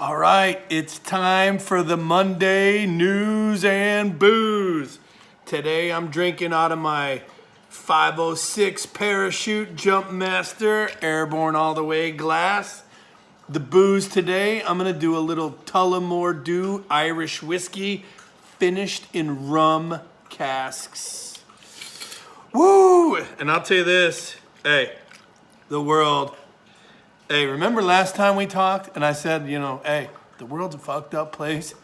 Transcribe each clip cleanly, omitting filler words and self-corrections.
All right, it's time for the Monday News and Booze. Today I'm drinking out of my 506 Parachute Jumpmaster Airborne All the Way glass. The booze today, I'm going to do a little Tullamore Dew Irish whiskey finished in rum casks. Woo! And I'll tell you this, hey, the world... Hey, remember last time we talked and I said, hey, the world's a fucked up place?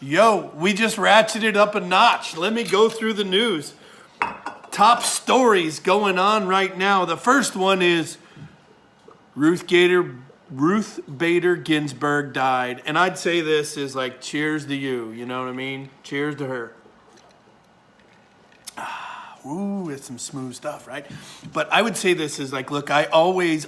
Yo, we just ratcheted up a notch. Let me go through the news. Top stories going on right now. The first one is Ruth Bader Ginsburg died. And I'd say this is like cheers to you, you know what I mean? Cheers to her. Ooh, it's some smooth stuff, right? But I would say this is like, look, I always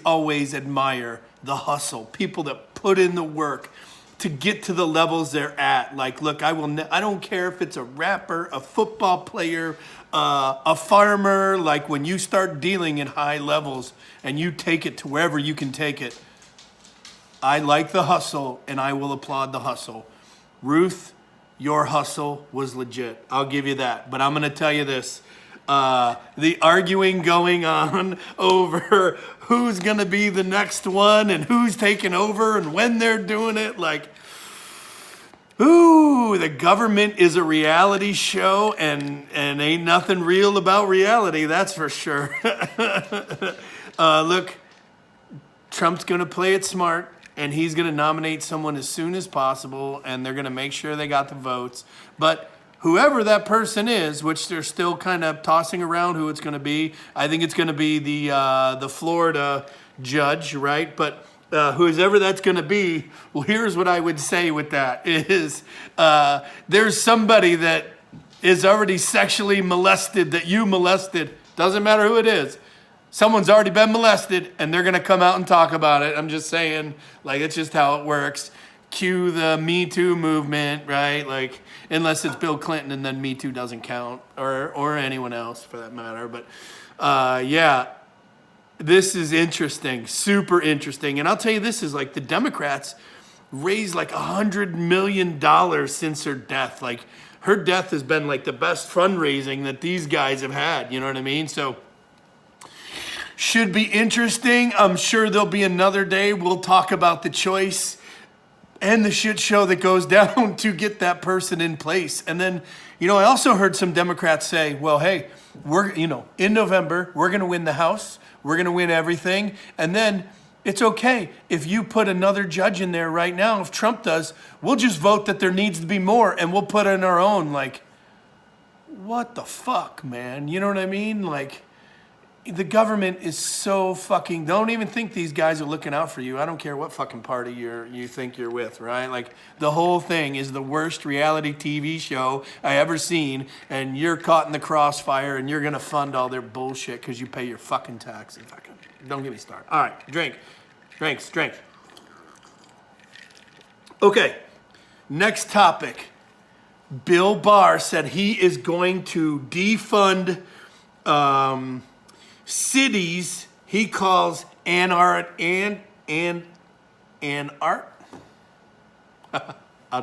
admire the hustle, people that put in the work to get to the levels they're at. Like, look, I don't care if it's a rapper, a football player, a farmer. Like when you start dealing in high levels and you take it to wherever you can take it, I like the hustle and I will applaud the hustle. Ruth, your hustle was legit. I'll give you that. But I'm going to tell you this. The arguing going on over who's going to be the next one and who's taking over and when they're doing it. Like, ooh, the government is a reality show and ain't nothing real about reality, that's for sure. Look, Trump's going to play it smart and he's going to nominate someone as soon as possible and they're going to make sure they got the votes. But whoever that person is, which they're still kind of tossing around who it's going to be, I think it's going to be the Florida judge, right? But whoever that's going to be, well, here's what I would say with that is there's somebody that is already sexually molested, that you molested. Doesn't matter who it is. Someone's already been molested, and they're going to come out and talk about it. I'm just saying, like, it's just how it works. Cue the Me Too movement, right? Like, unless it's Bill Clinton and then Me Too doesn't count, or anyone else for that matter. But yeah, this is interesting, super interesting. And I'll tell you, this is like the Democrats raised like $100 million since her death. Like her death has been like the best fundraising that these guys have had. You know what I mean? So should be interesting. I'm sure there'll be another day. We'll talk about the choice and the shit show that goes down to get that person in place. And then, I also heard some Democrats say, well, hey, we're, in November, we're going to win the House. We're going to win everything. And then it's okay if you put another judge in there right now. If Trump does, we'll just vote that there needs to be more and we'll put in our own. Like, what the fuck, man? You know what I mean? Like, the government is so fucking... Don't even think these guys are looking out for you. I don't care what fucking party you think you're with, right? Like, the whole thing is the worst reality TV show I ever seen, and you're caught in the crossfire, and you're going to fund all their bullshit because you pay your fucking taxes. Don't get me started. All right, drink. Okay, next topic. Bill Barr said he is going to defund... cities he calls I'll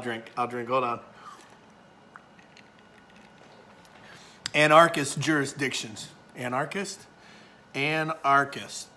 drink, hold on. Anarchist jurisdictions. Anarchists? Anarchist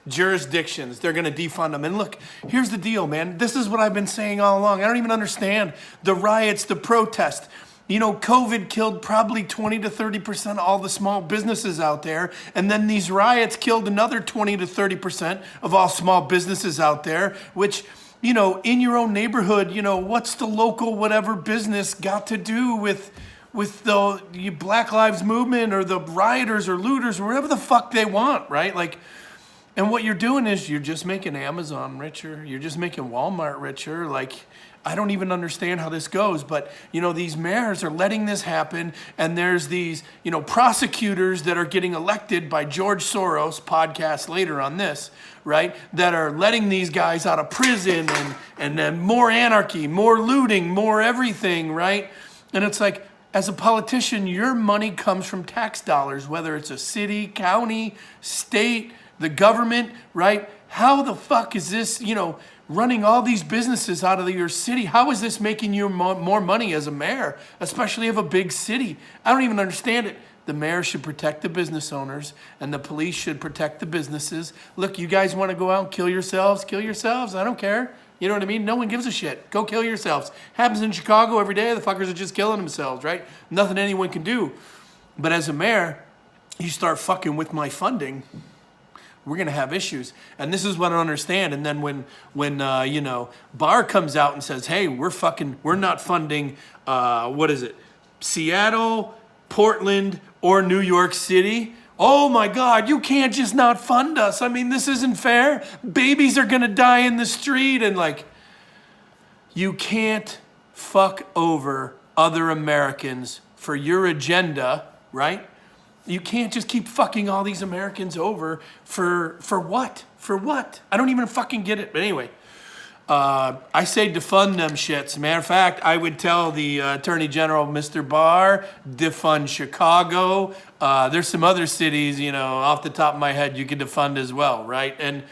jurisdictions. They're going to defund them. And look, here's the deal, man. This is what I've been saying all along. I don't even understand the riots, the protest. COVID killed probably 20 to 30% of all the small businesses out there. And then these riots killed another 20 to 30% of all small businesses out there, which, in your own neighborhood, what's the local whatever business got to do with the Black Lives Movement or the rioters or looters or whatever the fuck they want, right? Like, and what you're doing is you're just making Amazon richer. You're just making Walmart richer. Like, I don't even understand how this goes, but, these mayors are letting this happen, and there's these, prosecutors that are getting elected by George Soros, podcast later on this, right, that are letting these guys out of prison, and then more anarchy, more looting, more everything, right? And it's like, as a politician, your money comes from tax dollars, whether it's a city, county, state, the government, right? How the fuck is this, running all these businesses out of your city? How is this making you more money as a mayor, especially of a big city? I don't even understand it. The mayor should protect the business owners, and the police should protect the businesses. Look, you guys want to go out and kill yourselves? Kill yourselves. I don't care. You know what I mean? No one gives a shit. Go kill yourselves. Happens in Chicago every day. The fuckers are just killing themselves, right? Nothing anyone can do. But as a mayor, you start fucking with my funding, we're gonna have issues. And this is what I don't understand. And then when Barr comes out and says, hey, we're not funding, Seattle, Portland, or New York City. Oh my God, you can't just not fund us. I mean, this isn't fair. Babies are gonna die in the street, and you can't fuck over other Americans for your agenda, right? You can't just keep fucking all these Americans over for what? For what? I don't even fucking get it. But anyway, I say defund them shits. Matter of fact, I would tell the Attorney General, Mr. Barr, defund Chicago. There's some other cities, off the top of my head, you could defund as well, right? And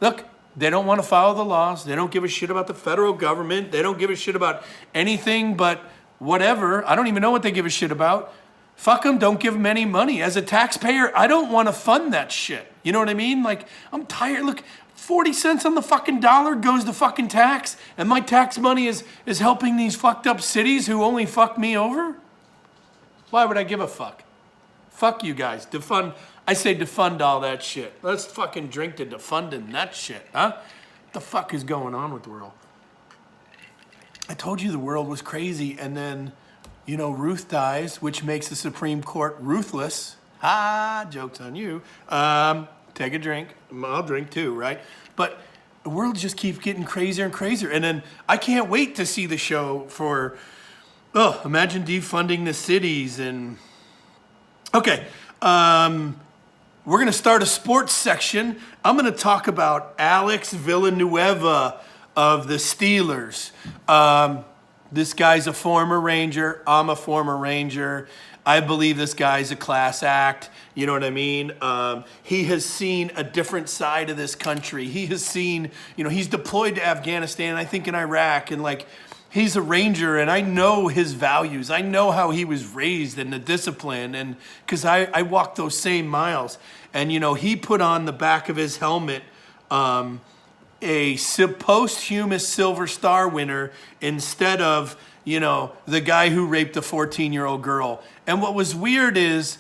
look, they don't want to follow the laws. They don't give a shit about the federal government. They don't give a shit about anything but whatever. I don't even know what they give a shit about. Fuck them, don't give them any money. As a taxpayer, I don't want to fund that shit. You know what I mean? I'm tired. Look, 40 cents on the fucking dollar goes to fucking tax, and my tax money is helping these fucked up cities who only fuck me over? Why would I give a fuck? Fuck you guys. Defund. I say defund all that shit. Let's fucking drink to defunding that shit, huh? What the fuck is going on with the world? I told you the world was crazy, and then, Ruth dies, which makes the Supreme Court ruthless. Joke's on you. Take a drink. I'll drink too, right? But the world just keeps getting crazier and crazier. And then I can't wait to see the show for, imagine defunding the cities and... Okay, we're going to start a sports section. I'm going to talk about Alex Villanueva of the Steelers. This guy's a former Ranger. I'm a former Ranger. I believe this guy's a class act. You know what I mean? He has seen a different side of this country. He has seen, he's deployed to Afghanistan, I think in Iraq, and he's a Ranger, and I know his values. I know how he was raised and the discipline, and because I walked those same miles. And, he put on the back of his helmet a posthumous Silver Star winner instead of, the guy who raped a 14-year-old girl. And what was weird is,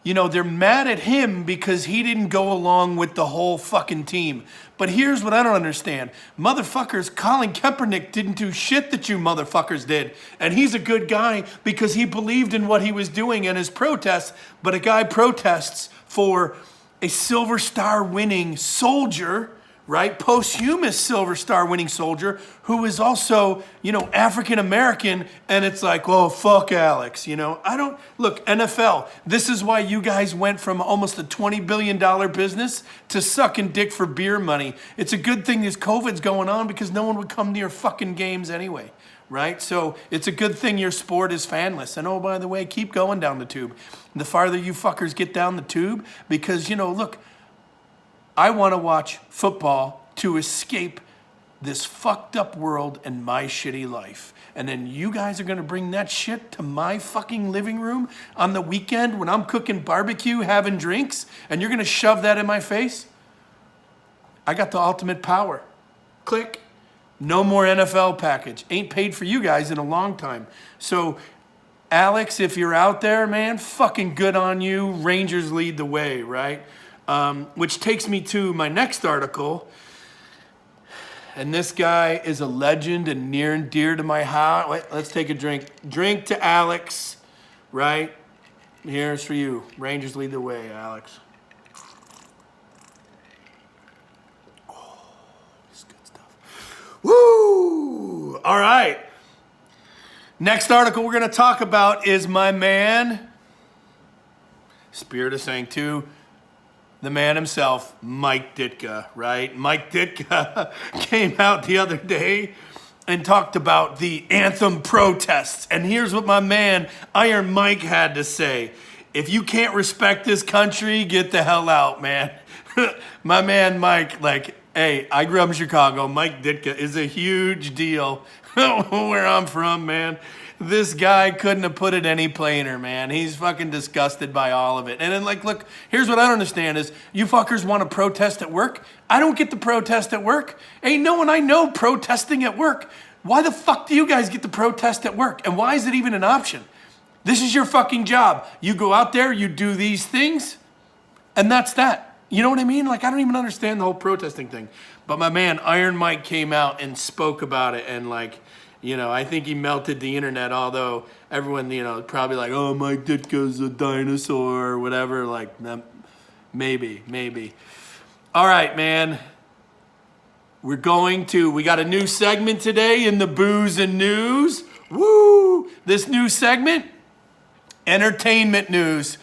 they're mad at him because he didn't go along with the whole fucking team. But here's what I don't understand. Motherfuckers, Colin Kaepernick didn't do shit that you motherfuckers did. And he's a good guy because he believed in what he was doing and his protests. But a guy protests for a Silver Star winning soldier, right? Posthumous Silver Star winning soldier who is also, African American, and it's fuck Alex, look, NFL, this is why you guys went from almost a $20 billion business to sucking dick for beer money. It's a good thing this COVID's going on because no one would come to your fucking games anyway, right? So it's a good thing your sport is fanless. And by the way, keep going down the tube. The farther you fuckers get down the tube, because, look, I want to watch football to escape this fucked up world and my shitty life. And then you guys are going to bring that shit to my fucking living room on the weekend when I'm cooking barbecue, having drinks, and you're going to shove that in my face? I got the ultimate power. Click. No more NFL package. Ain't paid for you guys in a long time. So, Alex, if you're out there, man, fucking good on you. Rangers lead the way, right? Which takes me to my next article. And this guy is a legend and near and dear to my heart. Wait, let's take a drink. Drink to Alex, right? Here's for you. Rangers lead the way, Alex. Oh, this is good stuff. Woo! All right. Next article we're going to talk about is my man, Spirit of Saying Two, the man himself, Mike Ditka, right? Mike Ditka came out the other day and talked about the anthem protests. And here's what my man, Iron Mike, had to say. If you can't respect this country, get the hell out, man. My man Mike, like, hey, I grew up in Chicago. Mike Ditka is a huge deal where I'm from, man. This guy couldn't have put it any plainer, man. He's fucking disgusted by all of it. And then, like, look, here's what I don't understand is you fuckers want to protest at work. I don't get to protest at work. Ain't no one I know protesting at work. Why the fuck do you guys get to protest at work? And why is it even an option? This is your fucking job. You go out there, you do these things, and that's that. You know what I mean? Like, I don't even understand the whole protesting thing. But my man, Iron Mike, came out and spoke about it, and like, you know, I think he melted the internet, although everyone, you know, probably like, oh, Mike Ditka's a dinosaur or whatever. Like, maybe. All right, man. We got a new segment today in the Booze and News. Woo! This new segment, entertainment news.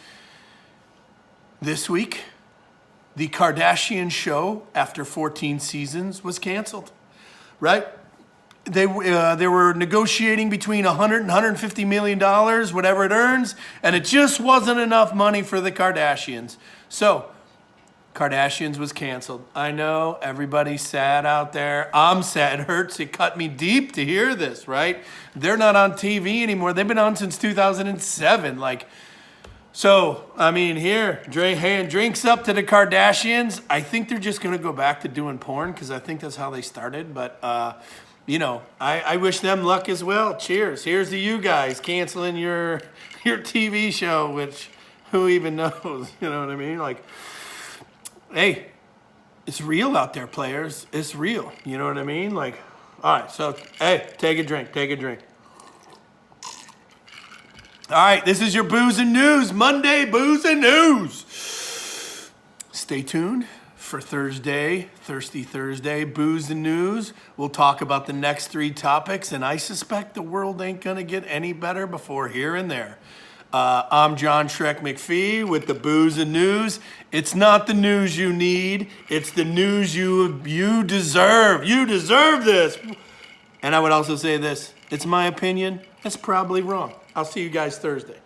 This week, the Kardashian show, after 14 seasons, was canceled, right? They were negotiating between $100 and $150 million, whatever it earns, and it just wasn't enough money for the Kardashians. So, Kardashians was canceled. I know, everybody's sad out there. I'm sad. It hurts. It cut me deep to hear this, right? They're not on TV anymore. They've been on since 2007. Like, so, I mean, here, drinks up to the Kardashians. I think they're just going to go back to doing porn because I think that's how they started. But, you know, I wish them luck as well. Cheers. Here's to you guys canceling your TV show, which who even knows? You know what I mean? Like, hey, it's real out there, players. It's real. You know what I mean? Like, all right, so, hey, take a drink. All right, this is your Booze and News, Monday Booze and News. Stay tuned for Thursday, Thirsty Thursday, Booze and News. We'll talk about the next 3 topics, and I suspect the world ain't going to get any better before here and there. I'm John Shrek McPhee with the Booze and News. It's not the news you need. It's the news you deserve. You deserve this. And I would also say this. It's my opinion. It's probably wrong. I'll see you guys Thursday.